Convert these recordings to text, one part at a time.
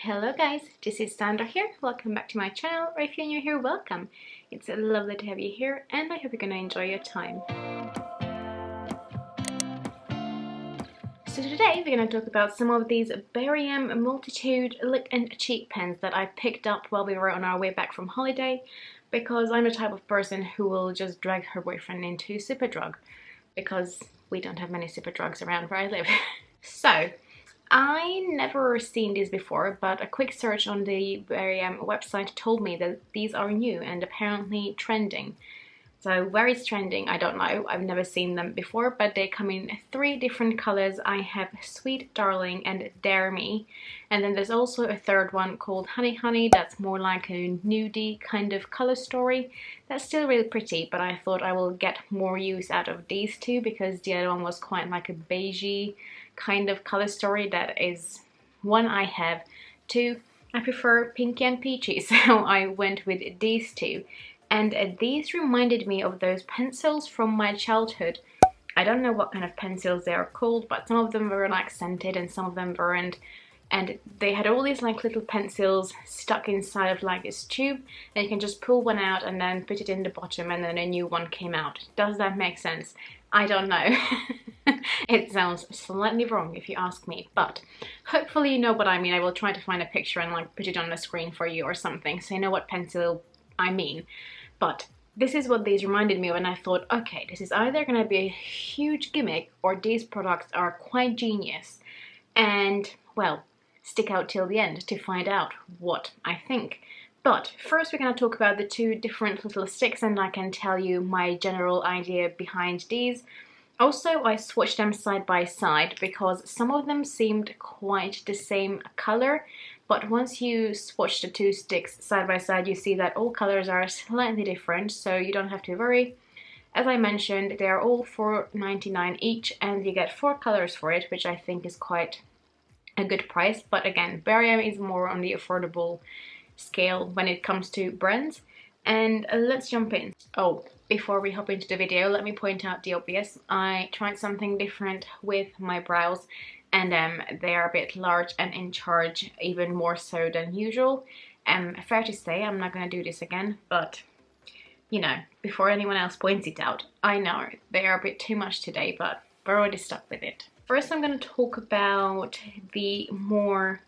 Hello guys, this is Sandra here. Welcome back to my channel, or if you're new here, welcome. It's lovely to have you here and I hope you're gonna enjoy your time. So today we're gonna talk about some of these Berry Multitude lip and cheek pens that I picked up while we were on our way back from holiday, because I'm the type of person who will just drag her boyfriend into Superdrug, because we don't have many Superdrugs around where I live. So I never seen these before, but a quick search on the Berry website told me that these are new and apparently trending. So where it's trending, I don't know. I've never seen them before, but they come in 3 different colors. I have Sweet Darling and Dare Me. And then there's also a third one called Honey Honey. That's more like a nudie kind of color story. That's still really pretty, but I thought I will get more use out of these two because the other one was quite like a beigey kind of color story. That is one I have. 2, I prefer pinky and peachy, so I went with these two. And these reminded me of those pencils from my childhood. I don't know what kind of pencils they are called, but some of them were like scented and some of them weren't. And they had all these like little pencils stuck inside of like this tube, and you can just pull one out and then put it in the bottom and then a new one came out. Does that make sense? I don't know. It sounds slightly wrong if you ask me, but hopefully you know what I mean. I will try to find a picture and like put it on the screen for you or something so you know what pencil I mean. But this is what these reminded me of, and I thought, okay, this is either going to be a huge gimmick or these products are quite genius. And, well, stick out till the end to find out what I think. But first we're going to talk about the 2 different little sticks, and I can tell you my general idea behind these. Also, I swatched them side by side because some of them seemed quite the same color, but once you swatch the 2 sticks side by side, you see that all colors are slightly different, so you don't have to worry. As I mentioned, they are all $4.99 each, and you get 4 colors for it, which I think is quite a good price. But again, Berry is more on the affordable scale when it comes to brands. And let's jump in. Oh, before we hop into the video, let me point out the obvious. I tried something different with my brows, and they are a bit large and in charge, even more so than usual. Fair to say, I'm not going to do this again, but you know, before anyone else points it out, I know they are a bit too much today, but we're already stuck with it. First, I'm going to talk about the more...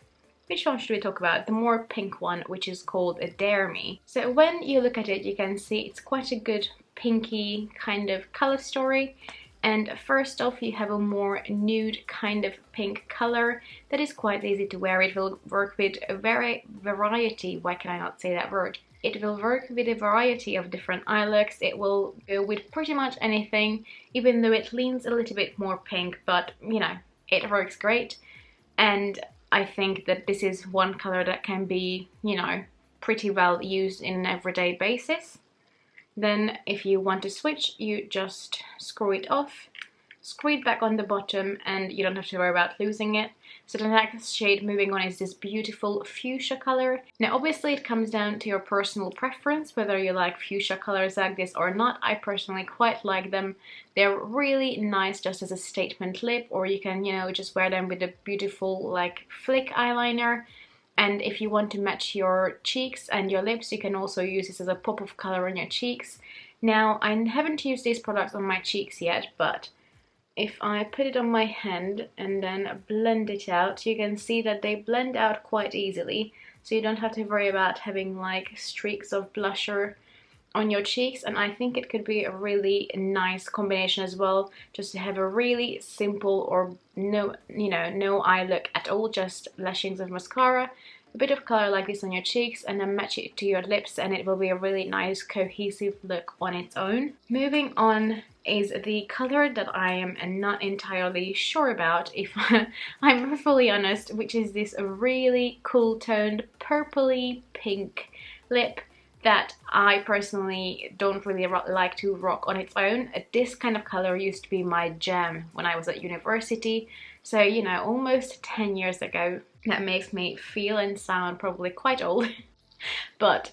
Which one should we talk about? The more pink one, which is called a Dare Me. So when you look at it, you can see it's quite a good pinky kind of color story. And first off, you have a more nude kind of pink color that is quite easy to wear. It will work with a variety, why can I not say that word? It will work with a variety of different eye looks. It will go with pretty much anything, even though it leans a little bit more pink, but you know, it works great. And I think that this is one color that can be, you know, pretty well used in an everyday basis. Then if you want to switch, you just screw it off, screw it back on the bottom, and you don't have to worry about losing it. So the next shade moving on is this beautiful fuchsia color. Now obviously it comes down to your personal preference, whether you like fuchsia colors like this or not. I personally quite like them. They're really nice just as a statement lip, or you can, you know, just wear them with a beautiful like flick eyeliner. And if you want to match your cheeks and your lips, you can also use this as a pop of color on your cheeks. Now, I haven't used these products on my cheeks yet, but if I put it on my hand and then blend it out, you can see that they blend out quite easily. So you don't have to worry about having like streaks of blusher on your cheeks. And I think it could be a really nice combination as well, just to have a really simple or no eye look at all, just lashings of mascara, a bit of color like this on your cheeks, and then match it to your lips, and it will be a really nice cohesive look on its own. Moving on is the color that I am not entirely sure about, if I'm fully honest, which is this really cool toned purpley pink lip that I personally don't really like to rock on its own. This kind of color used to be my jam when I was at university, so you know, almost 10 years ago. That makes me feel and sound probably quite old. But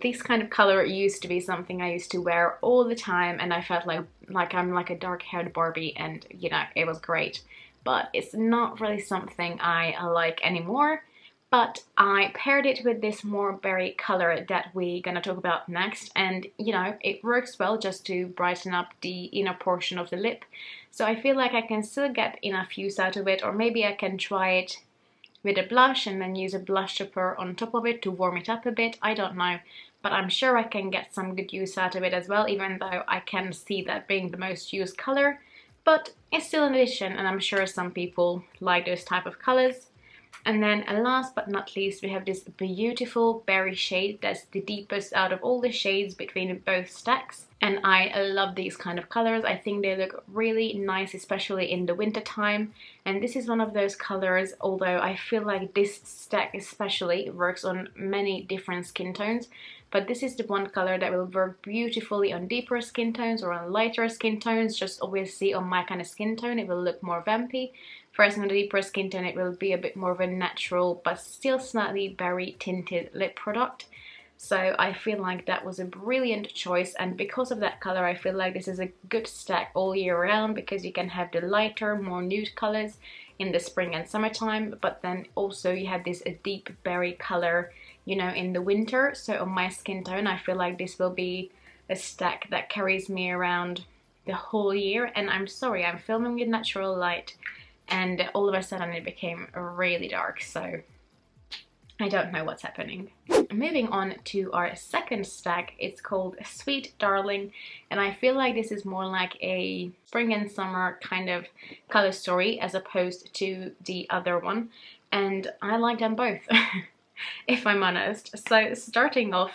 this kind of color used to be something I used to wear all the time, and I felt like I'm like a dark-haired Barbie, and you know, it was great. But it's not really something I like anymore. but I paired it with this more berry color that we're gonna talk about next, and you know, it works well just to brighten up the inner portion of the lip. So I feel like I can still get enough use out of it, or maybe I can try it with a blush and then use a blush topper on top of it to warm it up a bit. I don't know, but I'm sure I can get some good use out of it as well, even though I can see that being the most used color. But it's still an addition, and I'm sure some people like those type of colors. And then last but not least, we have this beautiful berry shade that's the deepest out of all the shades between both stacks. And I love these kind of colors. I think they look really nice, especially in the winter time. And this is one of those colors, although I feel like this stack especially works on many different skin tones. But this is the one color that will work beautifully on deeper skin tones or on lighter skin tones. Just obviously on my kind of skin tone, it will look more vampy. Whereas on the deeper skin tone, it will be a bit more of a natural but still slightly berry tinted lip product. So I feel like that was a brilliant choice, and because of that color I feel like this is a good stack all year round, because you can have the lighter, more nude colors in the spring and summertime, but then also you have this deep berry color, you know, in the winter. So on my skin tone I feel like this will be a stack that carries me around the whole year. And I'm sorry, I'm filming with natural light and all of a sudden it became really dark, so I don't know what's happening. Moving on to our second stack, it's called Sweet Darling, and I feel like this is more like a spring and summer kind of color story as opposed to the other one, and I like them both if I'm honest. So starting off,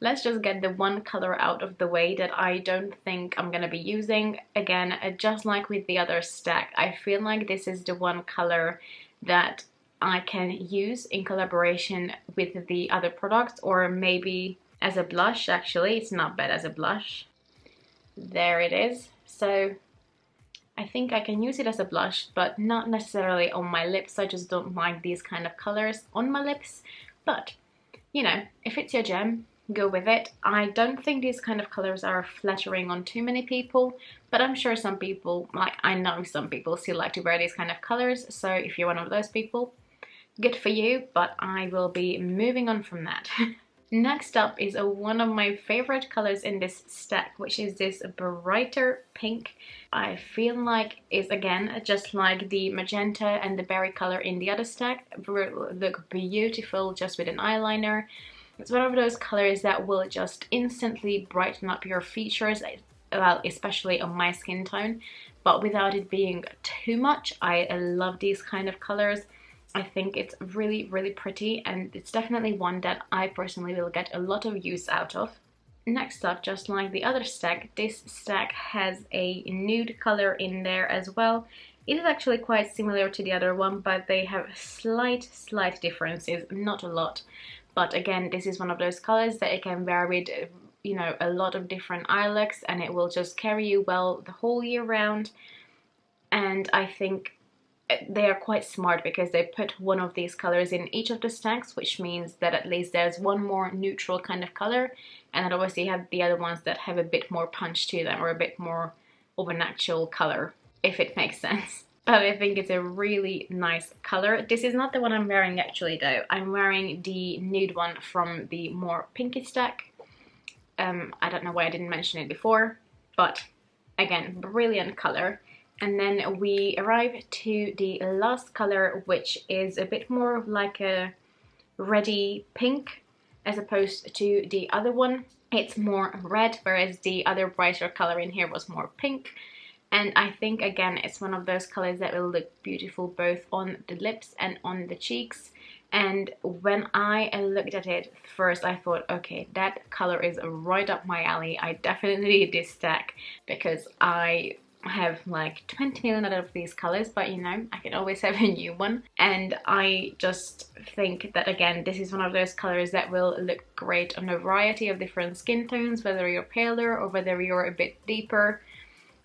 let's just get the one color out of the way that I don't think I'm gonna be using. Again, just like with the other stack, I feel like this is the one color that I can use in collaboration with the other products, or maybe as a blush. Actually, it's not bad as a blush. There it is. So I think I can use it as a blush, but not necessarily on my lips. I just don't like these kind of colors on my lips. But, you know, if it's your gem, go with it. I don't think these kind of colors are flattering on too many people, but I'm sure some people, like I know some people still like to wear these kind of colors. So if you're one of those people, good for you, but I will be moving on from that. Next up is one of my favorite colors in this stack, which is this brighter pink. I feel like it's, again, just like the magenta and the berry color in the other stack, will look beautiful just with an eyeliner. It's one of those colors that will just instantly brighten up your features, well, especially on my skin tone, but without it being too much. I love these kind of colors. I think it's really, really pretty, and it's definitely one that I personally will get a lot of use out of. Next up, just like the other stack, this stack has a nude color in there as well. It is actually quite similar to the other one, but they have slight differences, not a lot. But again, this is one of those colors that you can wear with, you know, a lot of different eye looks, and it will just carry you well the whole year round. And I think they are quite smart because they put one of these colors in each of the stacks, which means that at least there's one more neutral kind of color, and then obviously you have the other ones that have a bit more punch to them, or a bit more of a natural color, if it makes sense. But I think it's a really nice color. This is not the one I'm wearing actually though. I'm wearing the nude one from the more pinky stack. I don't know why I didn't mention it before, but again, brilliant color. And then we arrive to the last color, which is a bit more like a reddy pink as opposed to the other one. It's more red, whereas the other brighter color in here was more pink. And I think, again, it's one of those colors that will look beautiful both on the lips and on the cheeks. And when I looked at it first, I thought, okay, that color is right up my alley. I definitely need this stack because I have like 20 million out of these colors, but you know, I can always have a new one. And I just think that, again, this is one of those colors that will look great on a variety of different skin tones, whether you're paler or whether you're a bit deeper.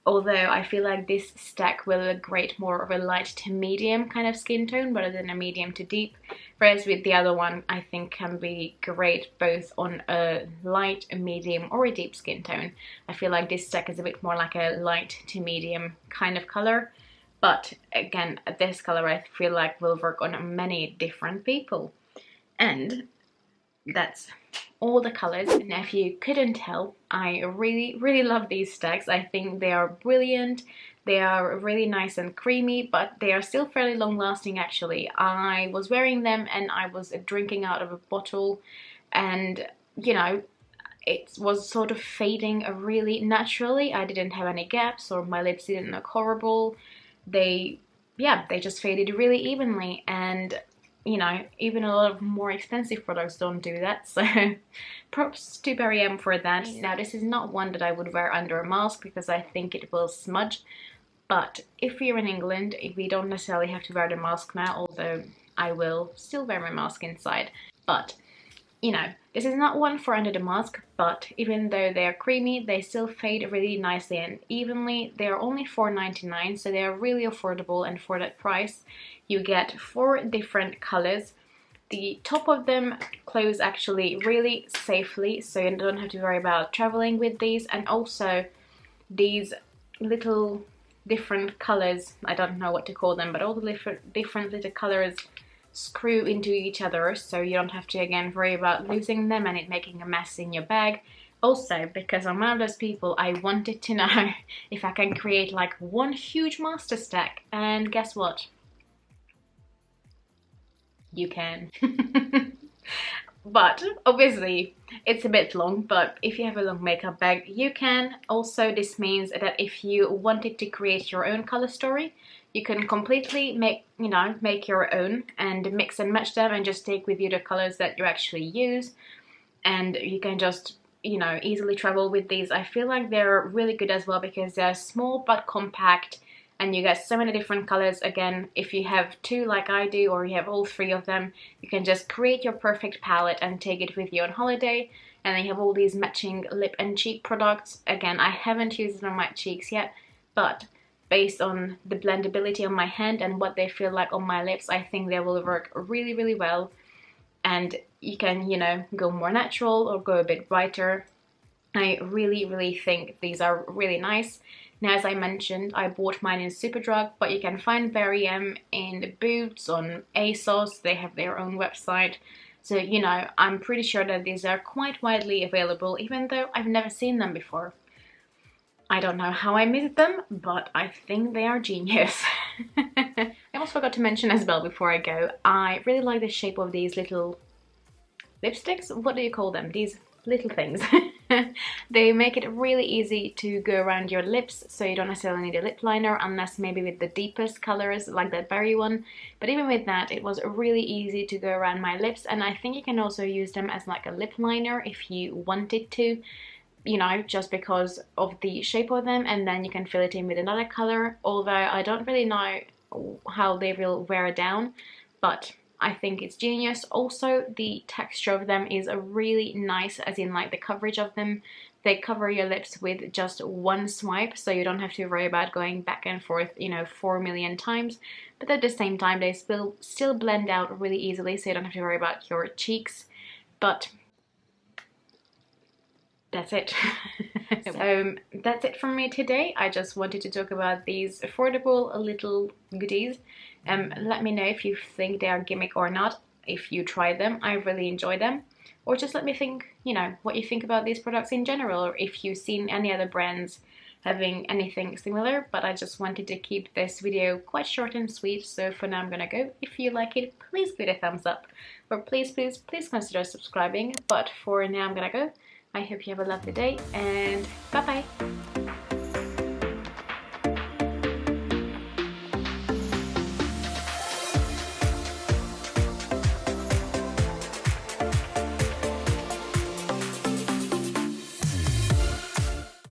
Although I feel like this stack will look great more of a light to medium kind of skin tone rather than a medium to deep. Whereas with the other one, I think can be great both on a light, a medium or a deep skin tone. I feel like this stack is a bit more like a light to medium kind of color. But again, this color I feel like will work on many different people. And that's all the colors. Now if you couldn't tell, I really love these stacks. I think they are brilliant. They are really nice and creamy, but they are still fairly long lasting actually. I was wearing them and I was drinking out of a bottle, and you know, it was sort of fading really naturally. I didn't have any gaps or my lips didn't look horrible. They just faded really evenly, and you know, even a lot of more expensive products don't do that, so props to Barry M for that. Now this is not one that I would wear under a mask because I think it will smudge, but if you're in England, we don't necessarily have to wear the mask now, although I will still wear my mask inside. But you know, this is not one for under the mask, but even though they are creamy, they still fade really nicely and evenly. They are only $4.99, so they are really affordable, and for that price you get 4 different colors. The top of them close actually really safely, so you don't have to worry about traveling with these, and also these little different colors, I don't know what to call them, but all the different little colors screw into each other, so you don't have to again worry about losing them and it making a mess in your bag. Also, because I'm one of those people, I wanted to know if I can create like one huge master stack, and guess what? You can. But obviously it's a bit long, but if you have a long makeup bag you can. Also, this means that if you wanted to create your own color story, you can completely make your own and mix and match them and just take with you the colors that you actually use, and you can just, you know, easily travel with these. I feel like they're really good as well because they're small but compact, and you get so many different colors. Again, if you have 2 like I do, or you have all 3 of them, you can just create your perfect palette and take it with you on holiday. And then you have all these matching lip and cheek products. Again, I haven't used it on my cheeks yet, but based on the blendability on my hand and what they feel like on my lips, I think they will work really well. And you can, you know, go more natural or go a bit brighter. I really think these are really nice. Now, as I mentioned, I bought mine in Superdrug, but you can find Barry M in Boots, on ASOS. They have their own website. So, you know, I'm pretty sure that these are quite widely available, even though I've never seen them before. I don't know how I missed them, but I think they are genius. I almost forgot to mention as well before I go, I really like the shape of these little lipsticks. What do you call them? These little things. They make it really easy to go around your lips, so you don't necessarily need a lip liner unless maybe with the deepest colors like that berry one. But even with that, it was really easy to go around my lips, and I think you can also use them as like a lip liner if you wanted to, you know, just because of the shape of them, and then you can fill it in with another color, although I don't really know how they will wear down, but I think it's genius. Also, the texture of them is a really nice, as in like the coverage of them. They cover your lips with just one swipe, so you don't have to worry about going back and forth, you know, 4 million times. But at the same time, they still blend out really easily, so you don't have to worry about your cheeks. But that's it. So that's it from me today. I just wanted to talk about these affordable little goodies. Let me know if you think they are gimmick or not, if you try them. I really enjoy them. Or just let me think, you know, what you think about these products in general, or if you've seen any other brands having anything similar. But I just wanted to keep this video quite short and sweet, so for now I'm gonna go. If you like it, please give it a thumbs up, or please consider subscribing. But for now I'm gonna go. I hope you have a lovely day, and bye bye!